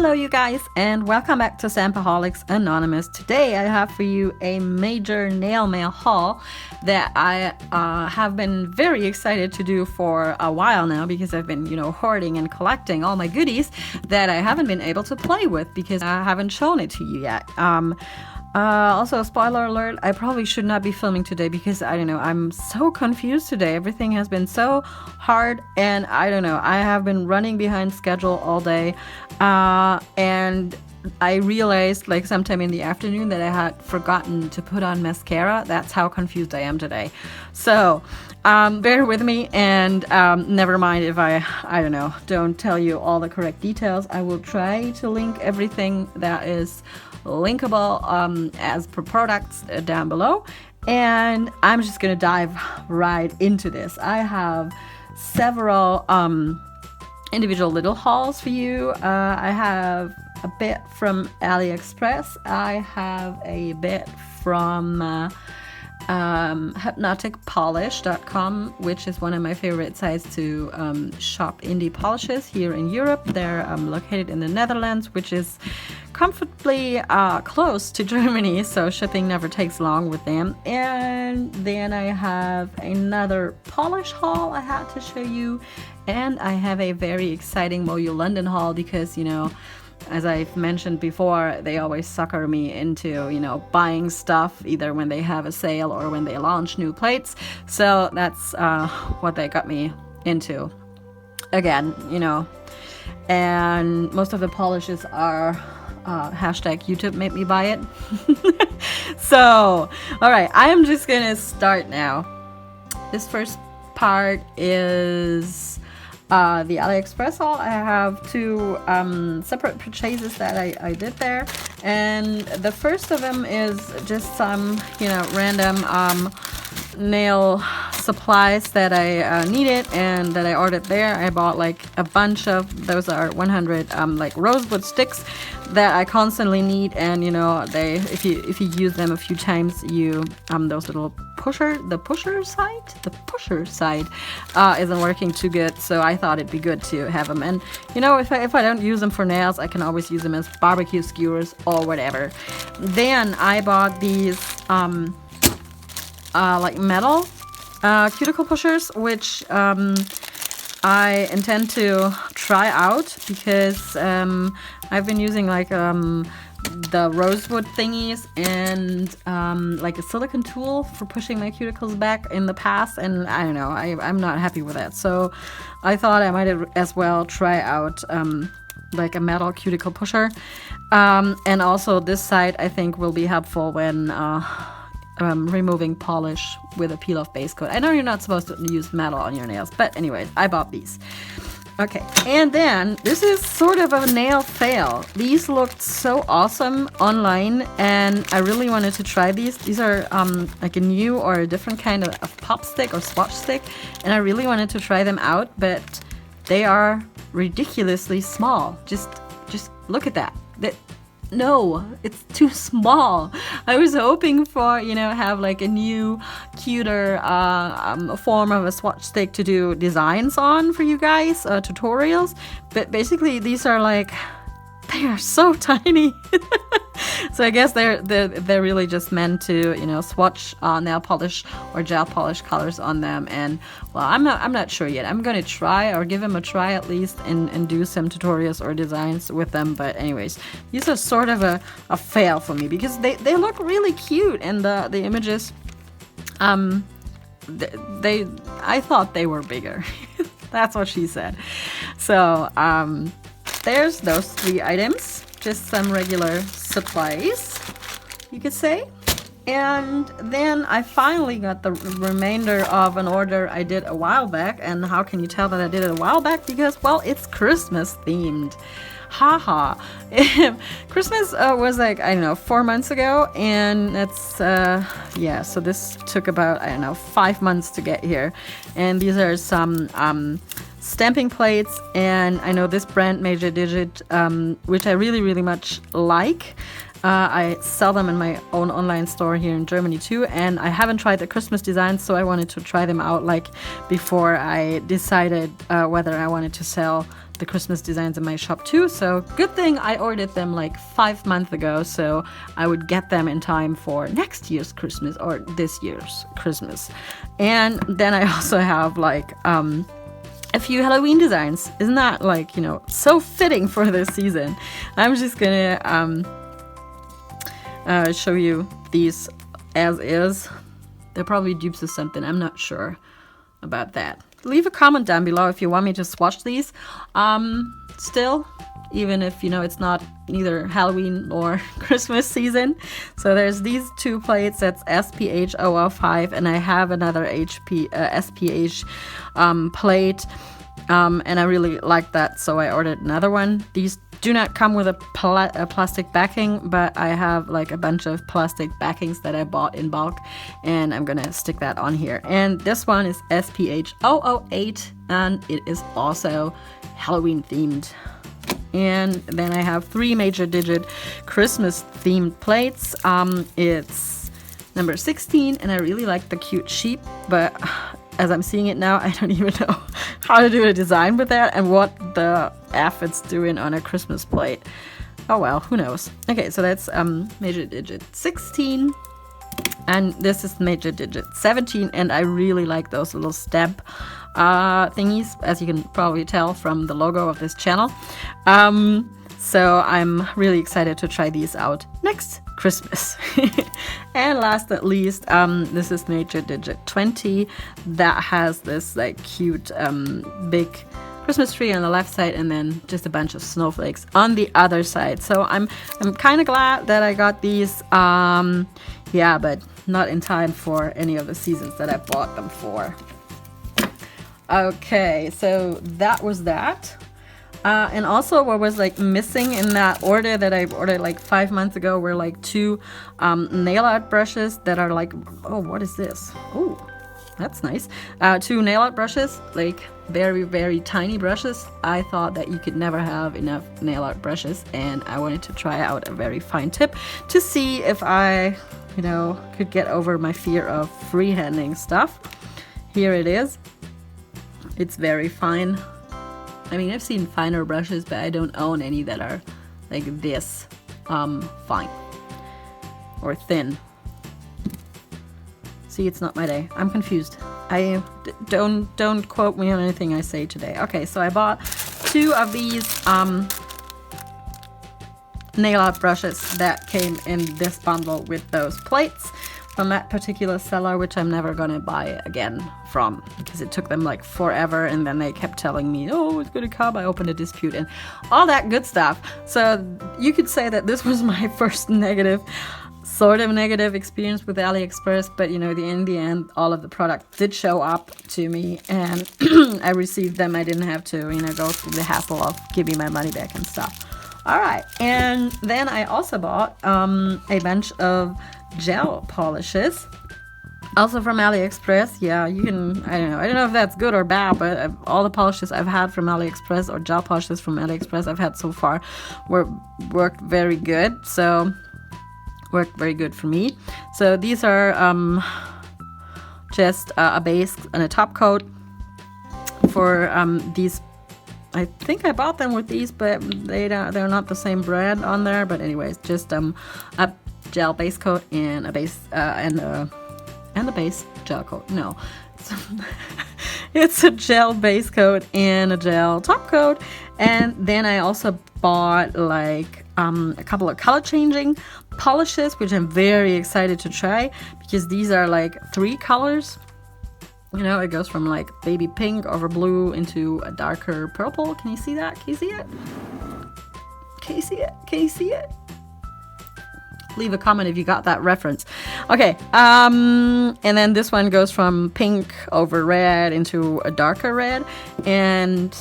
Hello you guys, and welcome back to Sampaholics Anonymous. Today I have for you a major nail mail haul that I have been very excited to do for a while now, because I've been, hoarding and collecting all my goodies that I haven't been able to play with because I haven't shown it to you yet. Also, spoiler alert, I probably should not be filming today because I don't know, I'm so confused today. Everything has been so hard, and I don't know, I have been running behind schedule all day, and I realized like sometime in the afternoon that I had forgotten to put on mascara. That's how confused I am today. So bear with me, and never mind if I don't know, don't tell you all the correct details. I will try to link everything that is linkable as per products down below, and I'm just gonna dive right into this. I have several individual little hauls for you. I have a bit from Aliexpress. I have a bit from hypnoticpolish.com, which is one of my favorite sites to shop indie polishes here in Europe. They're located in the Netherlands, which is comfortably close to Germany, so shipping never takes long with them. And then I have another polish haul I had to show you, and I have a very exciting MoYou London haul because, as I've mentioned before, they always sucker me into, buying stuff either when they have a sale or when they launch new plates. So that's what they got me into again, and most of the polishes are hashtag YouTube made me buy it. So, all right, I am just gonna start now. This first part is the Aliexpress haul. I have two separate purchases that I did there, and the first of them is just some random nail supplies that I needed and that I ordered there. I bought like a bunch of those, are 100 like rosewood sticks that I constantly need, and they, if you use them a few times, you those little the pusher side isn't working too good, so I thought it'd be good to have them. And if I don't use them for nails, I can always use them as barbecue skewers or whatever. Then I bought these like metal cuticle pushers, which I intend to try out because I've been using like the rosewood thingies and like a silicone tool for pushing my cuticles back in the past, and I don't know, I'm not happy with that. So I thought I might as well try out like a metal cuticle pusher, and also this side I think will be helpful when removing polish with a peel-off base coat. I know you're not supposed to use metal on your nails, but anyway, I bought these. Okay, and then this is sort of a nail fail. These looked so awesome online, and I really wanted to try these. These are like a new or a different kind of pop stick or swatch stick, and I really wanted to try them out, but they are ridiculously small. Just look at that. No, it's too small. I was hoping for, have like a new, cuter form of a swatch stick to do designs on for you guys, tutorials. But basically, these are like, they are so tiny. So I guess they're really just meant to, swatch nail polish or gel polish colors on them. And well, I'm not sure yet. I'm gonna try, or give them a try at least, and do some tutorials or designs with them. But anyways, these are sort of a fail for me because they look really cute, and the images, I thought they were bigger. That's what she said. So there's those three items. Just some regular supplies, you could say. And then I finally got the remainder of an order I did a while back. And how can you tell that I did it a while back? Because, well, it's Christmas themed. Haha. Christmas was like, I don't know, 4 months ago, and that's yeah, so this took about, I don't know, 5 months to get here. And these are some stamping plates, and I know this brand, Major Digit, which I really, really much like. I sell them in my own online store here in Germany too, and I haven't tried the Christmas designs, so I wanted to try them out like before I decided whether I wanted to sell the Christmas designs in my shop too. So good thing I ordered them like 5 months ago, so I would get them in time for next year's Christmas or this year's Christmas. And then I also have like a few Halloween designs. Isn't that like, you know, so fitting for this season? I'm just gonna show you these as is. They're probably dupes of something. I'm not sure about that. Leave a comment down below if you want me to swatch these. Still, even if, you know, it's not either Halloween or Christmas season. So there's these 2 plates. That's SPH 005, and I have another SPH plate, and I really like that, so I ordered another one. These do not come with a plastic backing, but I have like a bunch of plastic backings that I bought in bulk, and I'm gonna stick that on here. And this one is SPH 008, and it is also Halloween themed. And then I have 3 major digit Christmas themed plates. It's number 16, and I really like the cute sheep, but as I'm seeing it now, I don't even know how to do a design with that and what the F it's doing on a Christmas plate. Oh well, who knows. Okay, so that's major digit 16, and this is major digit 17, and I really like those little stamp thingies, as you can probably tell from the logo of this channel. So I'm really excited to try these out next Christmas. And last but not least, this is major digit 20, that has this like cute big Christmas tree on the left side, and then just a bunch of snowflakes on the other side. So I'm kind of glad that I got these, yeah, but not in time for any of the seasons that I bought them for. Okay, so that was that. And also what was like missing in that order that I ordered like 5 months ago were like 2 nail art brushes that are like, oh, what is this? Oh, that's nice. 2 nail art brushes, like very, very tiny brushes. I thought that you could never have enough nail art brushes, and I wanted to try out a very fine tip to see if I, you know, could get over my fear of freehanding stuff. Here it is. It's very fine. I mean, I've seen finer brushes, but I don't own any that are like this fine or thin. See, it's not my day. I'm confused. Don't quote me on anything I say today. Okay, so I bought 2 of these nail art brushes that came in this bundle with those plates from that particular seller, which I'm never gonna buy again from, because it took them like forever, and then they kept telling me, oh, it's gonna come, I opened a dispute and all that good stuff. So you could say that this was my first sort of negative experience with Aliexpress, but you know, in the end, all of the product did show up to me, and I received them. I didn't have to, you know, go through the hassle of giving my money back and stuff. All right, and then I also bought a bunch of gel polishes, also from Aliexpress. Yeah, you can, I don't know if that's good or bad, but all the polishes I've had from Aliexpress, or gel polishes from Aliexpress I've had so far, worked very good. So worked very good for me. So these are just a base and a top coat for these. I think I bought them with these, but they're not the same brand on there. But anyways, just a gel base coat and a base and a base gel coat. No, it's a gel base coat and a gel top coat. And then I also bought like a couple of color changing polishes, which I'm very excited to try, because these are like 3 colors. You know, it goes from like baby pink over blue into a darker purple. Can you see that? Can you see it? Can you see it? Can you see it? Leave a comment if you got that reference. Okay, and then this one goes from pink over red into a darker red. And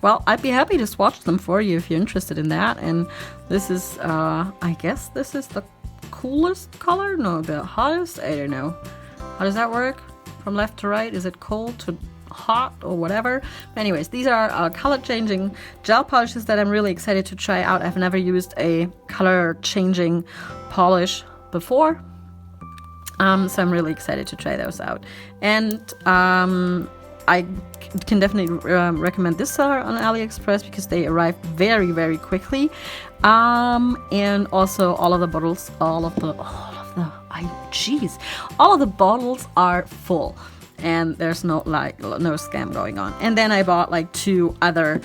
well, I'd be happy to swatch them for you if you're interested in that. And this is, I guess this is the coolest color? No, the hottest? I don't know. How does that work? From left to right? Is it cold to hot or whatever? But anyways, these are color changing gel polishes that I'm really excited to try out. I've never used a color changing polish before, so I'm really excited to try those out. And I can definitely recommend this seller on AliExpress because they arrive very, very quickly. And also all of the bottles, all of the bottles are full, and there's no scam going on. And then I bought like 2 other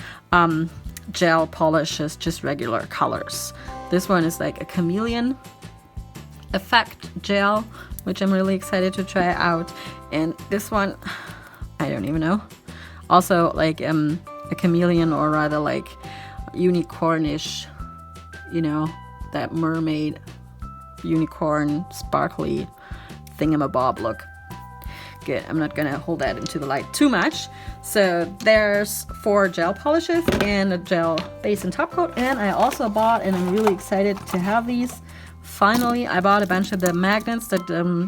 gel polishes, just regular colors. This one is like a chameleon effect gel, which I'm really excited to try out. And this one, I don't even know. Also like a chameleon, or rather like unicornish, you know, that mermaid unicorn sparkly thingamabob look. Good. I'm not gonna hold that into the light too much. So there's 4 gel polishes and a gel base and top coat. And I also bought, and I'm really excited to have these. Finally, I bought a bunch of the magnets that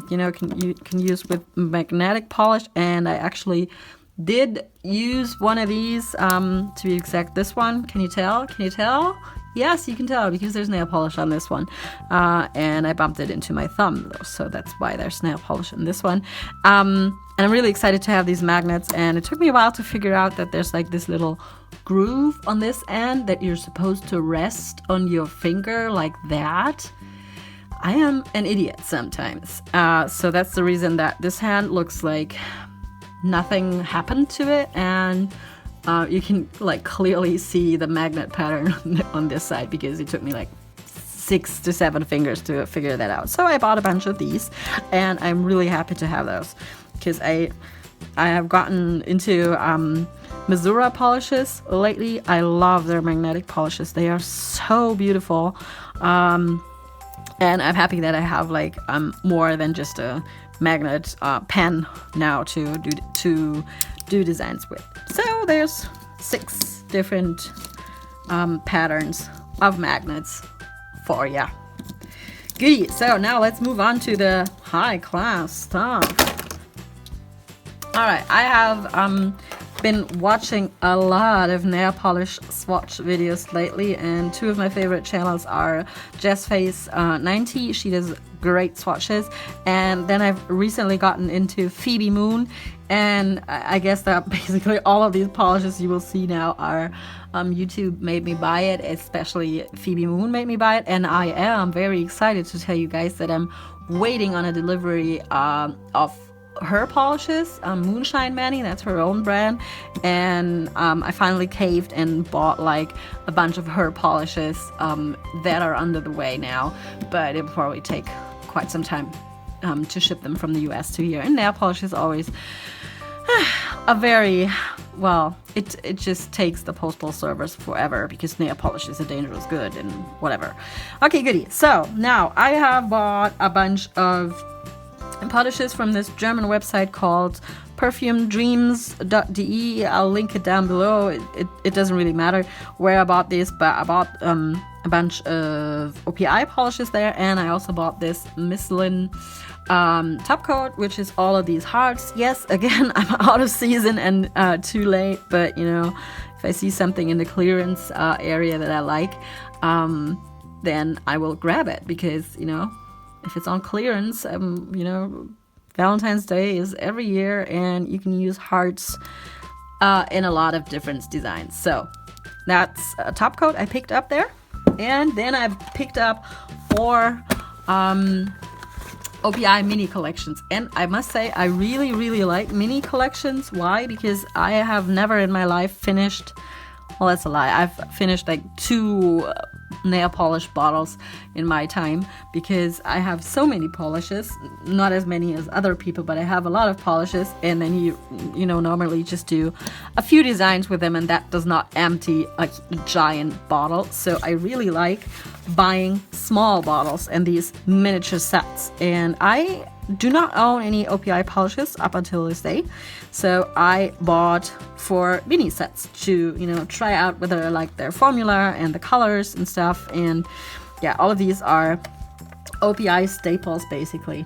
you know, you can use with magnetic polish, and I actually did use one of these, to be exact, this one. Can you tell? Can you tell? Yes, you can tell because there's nail polish on this one, and I bumped it into my thumb, so that's why there's nail polish in this one. And I'm really excited to have these magnets, and it took me a while to figure out that there's like this little groove on this end that you're supposed to rest on your finger like that. I am an idiot sometimes, so that's the reason that this hand looks like nothing happened to it, and you can like clearly see the magnet pattern on this side because it took me like 6 to 7 fingers to figure that out. So I bought a bunch of these, and I'm really happy to have those because I have gotten into Missouri polishes lately. I love their magnetic polishes. They are so beautiful. And I'm happy that I have like more than just a magnet pen now to do designs with. So there's 6 different patterns of magnets for ya. Goodie. So now let's move on to the high class stuff. All right, I have been watching a lot of nail polish swatch videos lately, and 2 of my favorite channels are JessFace90. She does great swatches, and then I've recently gotten into Phoebe Moon, and I guess that basically all of these polishes you will see now are YouTube made me buy it, especially Phoebe Moon made me buy it, and I am very excited to tell you guys that I'm waiting on a delivery of her polishes, Moonshine Manny, that's her own brand, and I finally caved and bought like a bunch of her polishes that are under the way now, but it will probably take quite some time to ship them from the US to here. And nail polish is always a very, well, it just takes the postal service forever because nail polish is a dangerous good and whatever. Okay, goodie. So now I have bought a bunch of polishes from this German website called perfumedreams.de. I'll link it down below. It doesn't really matter where I bought this, but I bought a bunch of OPI polishes there, and I also bought this Michelin top coat, which is all of these hearts. Yes, again, I'm out of season and too late, but you know, if I see something in the clearance area that I like, then I will grab it because, you know, if it's on clearance, you know, Valentine's Day is every year, and you can use hearts in a lot of different designs. So that's a top coat I picked up there. And then I've picked up 4 OPI mini collections. And I must say, I really, really like mini collections. Why? Because I have never in my life finished, well, that's a lie. I've finished like 2 nail polish bottles in my time because I have so many polishes, not as many as other people, but I have a lot of polishes, and then you know, normally just do a few designs with them, and that does not empty a giant bottle. So I really like buying small bottles and these miniature sets, and I do not own any OPI polishes up until this day, so I bought 4 mini sets to, you know, try out whether I like their formula and the colors and stuff. And yeah, all of these are OPI staples basically.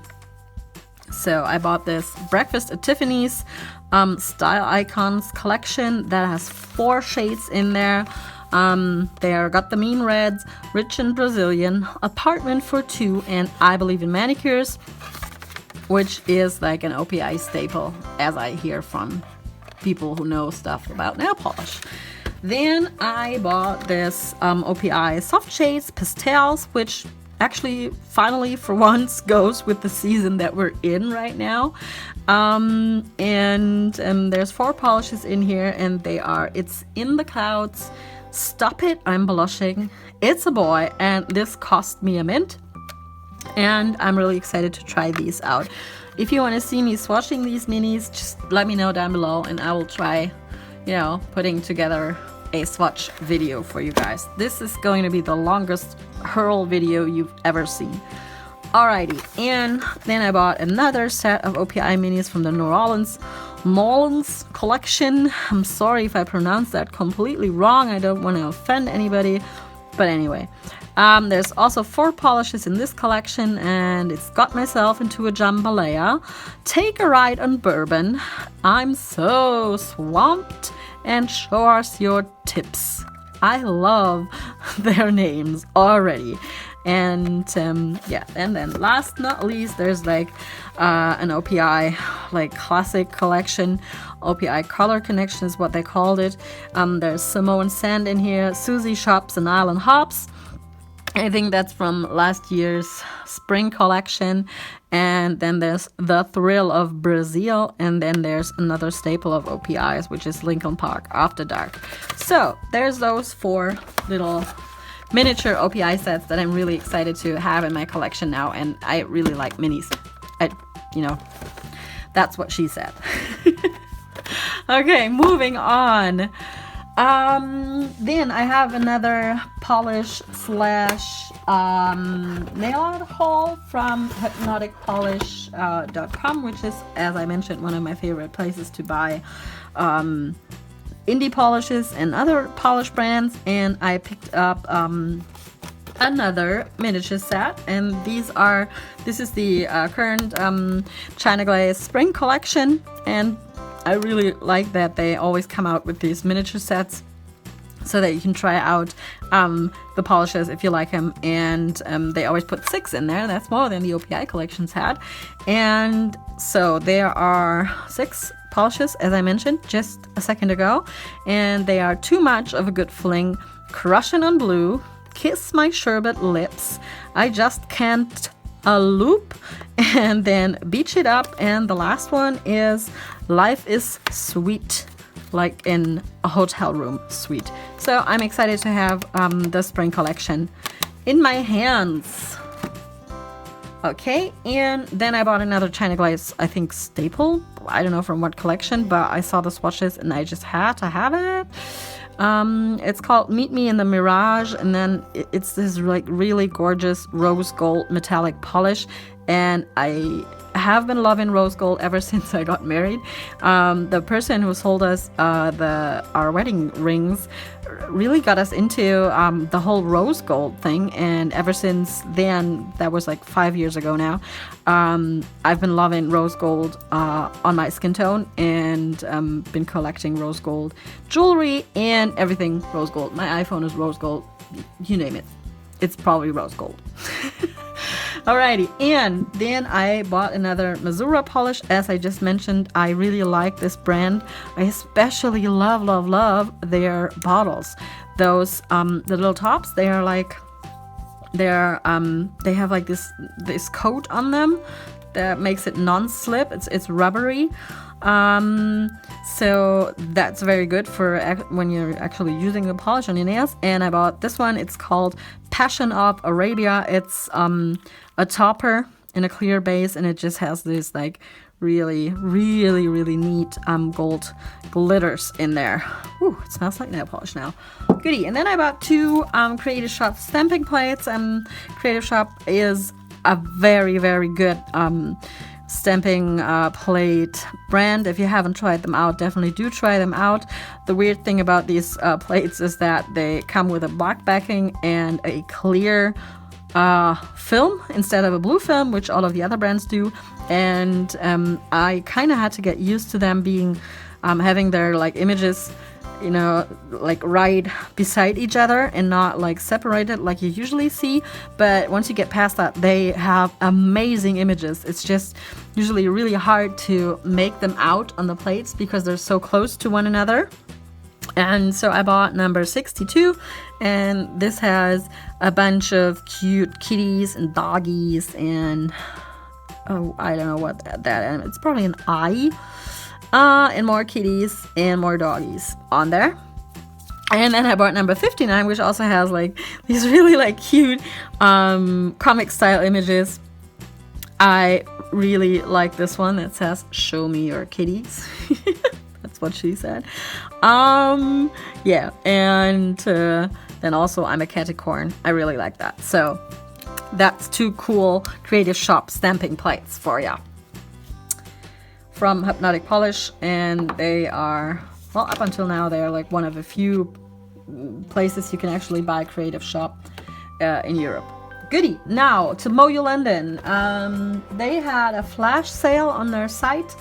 So I bought this Breakfast at Tiffany's Style Icons collection that has 4 shades in there. They got the Mean Reds, Rich and Brazilian, Apartment for 2, and I Believe in Manicures, which is like an OPI staple, as I hear from people who know stuff about nail polish. Then I bought this OPI Soft Shades Pastels, which actually finally for once goes with the season that we're in right now. There's 4 polishes in here, and it's In the Clouds, Stop It, I'm Blushing, It's a Boy, and this cost me a mint. And I'm really excited to try these out. If you want to see me swatching these minis, just let me know down below, and I will try, putting together a swatch video for you guys. This is going to be the longest haul video you've ever seen. Alrighty, and then I bought another set of OPI minis from the New Orleans collection. I'm sorry if I pronounced that completely wrong. I don't want to offend anybody, but anyway. There's also 4 polishes in this collection, and it's Got Myself Into a Jambalaya, Take a Ride on Bourbon, I'm So Swamped, and Show Us Your Tips. I love their names already. And and then last not least, there's like an OPI like classic collection. OPI Color Connection is what they called it. There's Samoan Sand in here, Susie Shops and Island Hops. I think that's from last year's spring collection. And then there's The Thrill of Brazil. And then there's another staple of OPIs, which is Lincoln Park After Dark. So there's those 4 little miniature OPI sets that I'm really excited to have in my collection now. And I really like minis. That's what she said. Okay, moving on. Then I have another polish / nail art haul from hypnoticpolish.com, which is, as I mentioned, one of my favorite places to buy indie polishes and other polish brands. And I picked up another miniature set, and this is the current China Glaze spring collection, and I really like that they always come out with these miniature sets so that you can try out the polishes if you like them. And they always put 6 in there. That's more than the OPI collections had. And so there are 6 polishes, as I mentioned just a second ago. And they are Too Much of a Good Fling, Crushin' on Blue, Kiss My Sherbet Lips, I Just Can't a Loop, and then Beach It Up, and the last one is Life is Sweet, like in a hotel room suite. So I'm excited to have the spring collection in my hands. Okay, and then I bought another China Glaze, I think staple. I don't know from what collection, but I saw the swatches and I just had to have it. It's called Meet Me in the Mirage, and then it's this like really gorgeous rose gold metallic polish, and I have been loving rose gold ever since I got married. The person who sold us our wedding rings really got us into the whole rose gold thing, and ever since then, that was like 5 years ago now, I've been loving rose gold on my skin tone, and been collecting rose gold jewelry and everything rose gold. My iPhone is rose gold, you name it, it's probably rose gold. Alrighty, and then I bought another Missouri polish. As I just mentioned, I really like this brand. I especially love their bottles. Those the little tops, they are like they have like this coat on them that makes it non-slip. It's rubbery. So that's very good for when you're actually using the polish on your nails. And I bought this one. It's called Passion of Arabia. It's a topper in a clear base, and it just has this like really neat gold glitters in there. Ooh, it smells like nail polish now. Goodie. And then I bought 2 Creative Shop stamping plates. Creative Shop is a very good stamping plate brand. If you haven't tried them out, definitely do try them out. The weird thing about these plates is that they come with a black backing and a clear film instead of a blue film, which all of the other brands do. And I kind of had to get used to them being having their like images you know, like right beside each other and not like separated like you usually see. But once you get past that, they have amazing images. It's just usually really hard to make them out on the plates because they're so close to one another. And so I bought number 62, and this has a bunch of cute kitties and doggies and oh, I don't know what that is. It's probably an eye. And more kitties and more doggies on there. And then I bought number 59, which also has like these really like cute comic style images. I really like this one that says "Show me your kitties." That's what she said. Yeah, and then also I'm a Caticorn. I really like that. So that's 2 cool Creative Shop stamping plates for ya from Hypnotic Polish, and they are, well, up until now they are like one of a few places you can actually buy Creative Shop in Europe. Goodie. Now to MoYou London. They had a flash sale on their site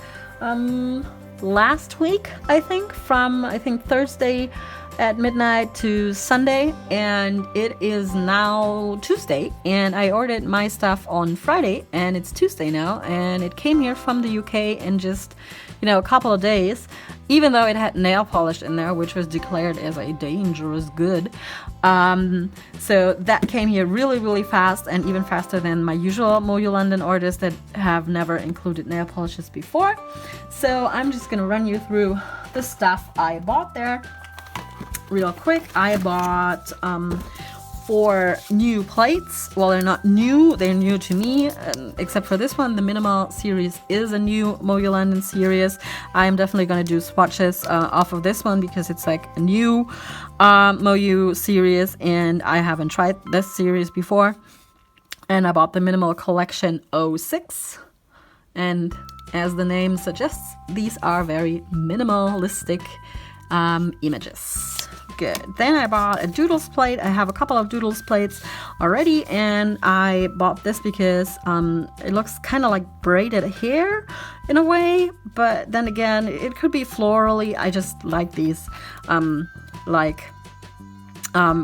last week, I think, from Thursday at midnight to Sunday, and it is now Tuesday, and I ordered my stuff on Friday, and it's Tuesday now, and it came here from the UK in just, you know, a couple of days, even though it had nail polish in there, which was declared as a dangerous good. So that came here really, really fast, and even faster than my usual MoYou London orders that have never included nail polishes before. So I'm just gonna run you through the stuff I bought there real quick. I bought 4 new plates. Well, they're not new, they're new to me, except for this one. The Minimal series is a new MoYou London series. I'm definitely going to do swatches off of this one because it's like a new MoYou series, and I haven't tried this series before. And I bought the Minimal Collection 06, and as the name suggests, these are very minimalistic images. Good. Then I bought a Doodles plate. I have a couple of Doodles plates already, and I bought this because it looks kind of like braided hair in a way, but then again, it could be florally. I just like these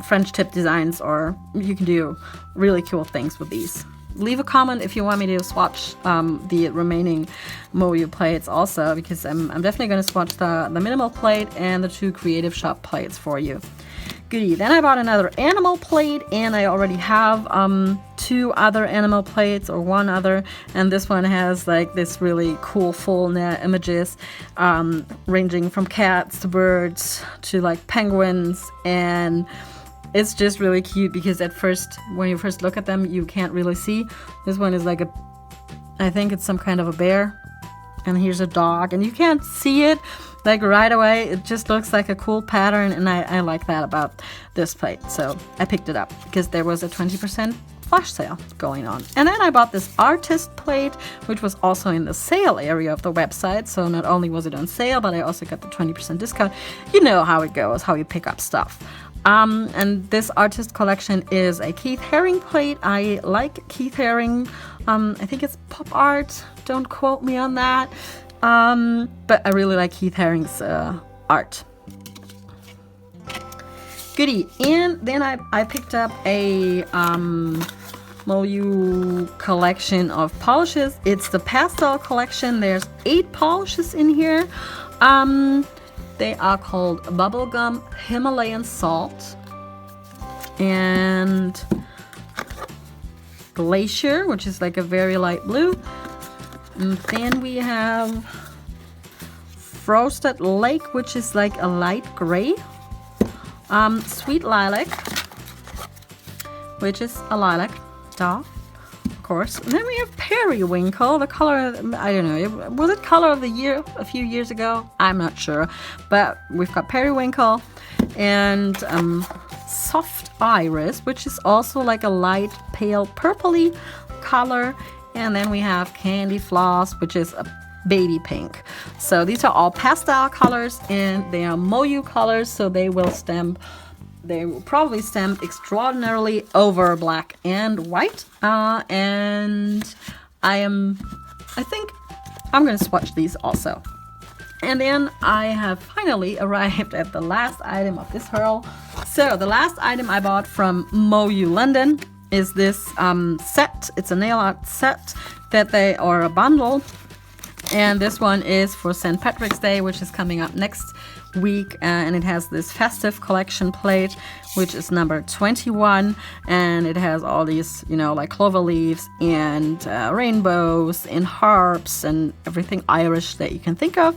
French tip designs, or you can do really cool things with these. Leave a comment if you want me to swatch the remaining MoYou plates also, because I'm definitely going to swatch the minimal plate and the 2 Creative Shop plates for you. Goodie. Then I bought another animal plate, and I already have 2 other animal plates, or 1 other, and this one has like this really cool full net images ranging from cats to birds to like penguins, and it's just really cute because at first, when you first look at them, you can't really see. This one is like I think it's some kind of a bear. And here's a dog. And you can't see it like right away. It just looks like a cool pattern. And I like that about this plate. So I picked it up because there was a 20% flash sale going on. And then I bought this artist plate, which was also in the sale area of the website. So not only was it on sale, but I also got the 20% discount. You know how it goes, how you pick up stuff. And this artist collection is a Keith Haring plate. I like Keith Haring. I think it's pop art. Don't quote me on that. But I really like Keith Haring's art. Goodie. And then I picked up a MoYou collection of polishes. It's the pastel collection. There's 8 polishes in here. They are called Bubblegum Himalayan Salt and Glacier, which is like a very light blue. And then we have Frosted Lake, which is like a light gray. Sweet Lilac, which is a lilac, duh, of course. And then we have Periwinkle, the color, I don't know, was it color of the year a few years ago? I'm not sure. But we've got Periwinkle and Soft Iris, which is also like a light pale purpley color. And then we have Candy Floss, which is a baby pink. So these are all pastel colors, and they are MoYou colors, so they will probably stamp extraordinarily over black and white. And I think I'm gonna swatch these also. And then I have finally arrived at the last item of this haul. So the last item I bought from MoYou London is this set. It's a nail art set or a bundle. And this one is for St. Patrick's Day, which is coming up next week. And it has this festive collection plate, which is number 21. And it has all these, you know, like clover leaves and rainbows and harps and everything Irish that you can think of.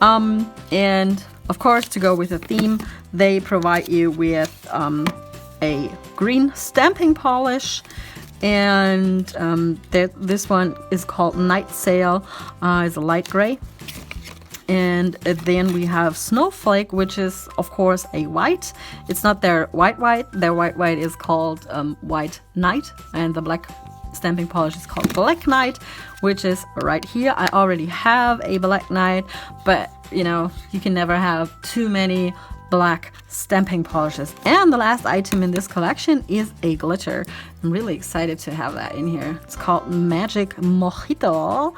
And of course, to go with the theme, they provide you with a green stamping polish. And this one is called Night Sail. It's a light gray. And then we have Snowflake, which is of course a white. It's not their white. Their white is called White Night, and the black stamping polish is called Black Night, which is right here. I already have a Black Night, but you know, you can never have too many black stamping polishes. And the last item in this collection is a glitter. I'm really excited to have that in here. It's called Magic Mojito,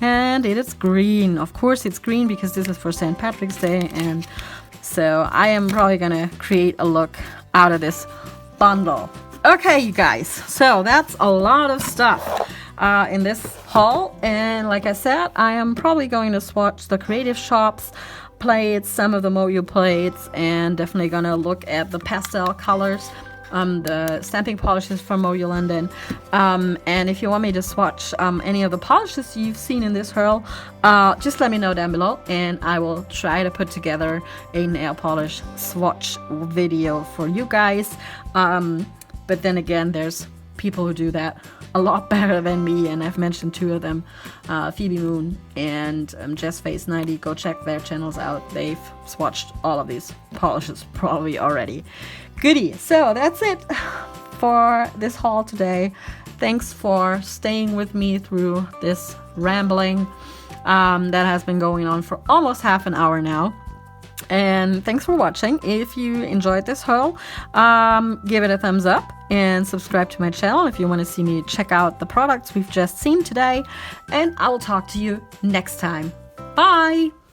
and it is green. Of course it's green because this is for St. Patrick's Day, and so I am probably gonna create a look out of this bundle. Okay, you guys, so that's a lot of stuff in this haul, and like I said, I am probably going to swatch the Creative Shops plates, some of the MoYou plates, and definitely gonna look at the pastel colors, the stamping polishes from MoYou London. And if you want me to swatch any of the polishes you've seen in this haul, just let me know down below, and I will try to put together a nail polish swatch video for you guys. But then again, there's people who do that a lot better than me, and I've mentioned two of them, Phoebe Moon and JessFace90. Go check their channels out. They've swatched all of these polishes probably already. Goody. So that's it for this haul today. Thanks for staying with me through this rambling that has been going on for almost half an hour now. And thanks for watching. If you enjoyed this haul, give it a thumbs up and subscribe to my channel if you want to see me check out the products we've just seen today. And I will talk to you next time. Bye!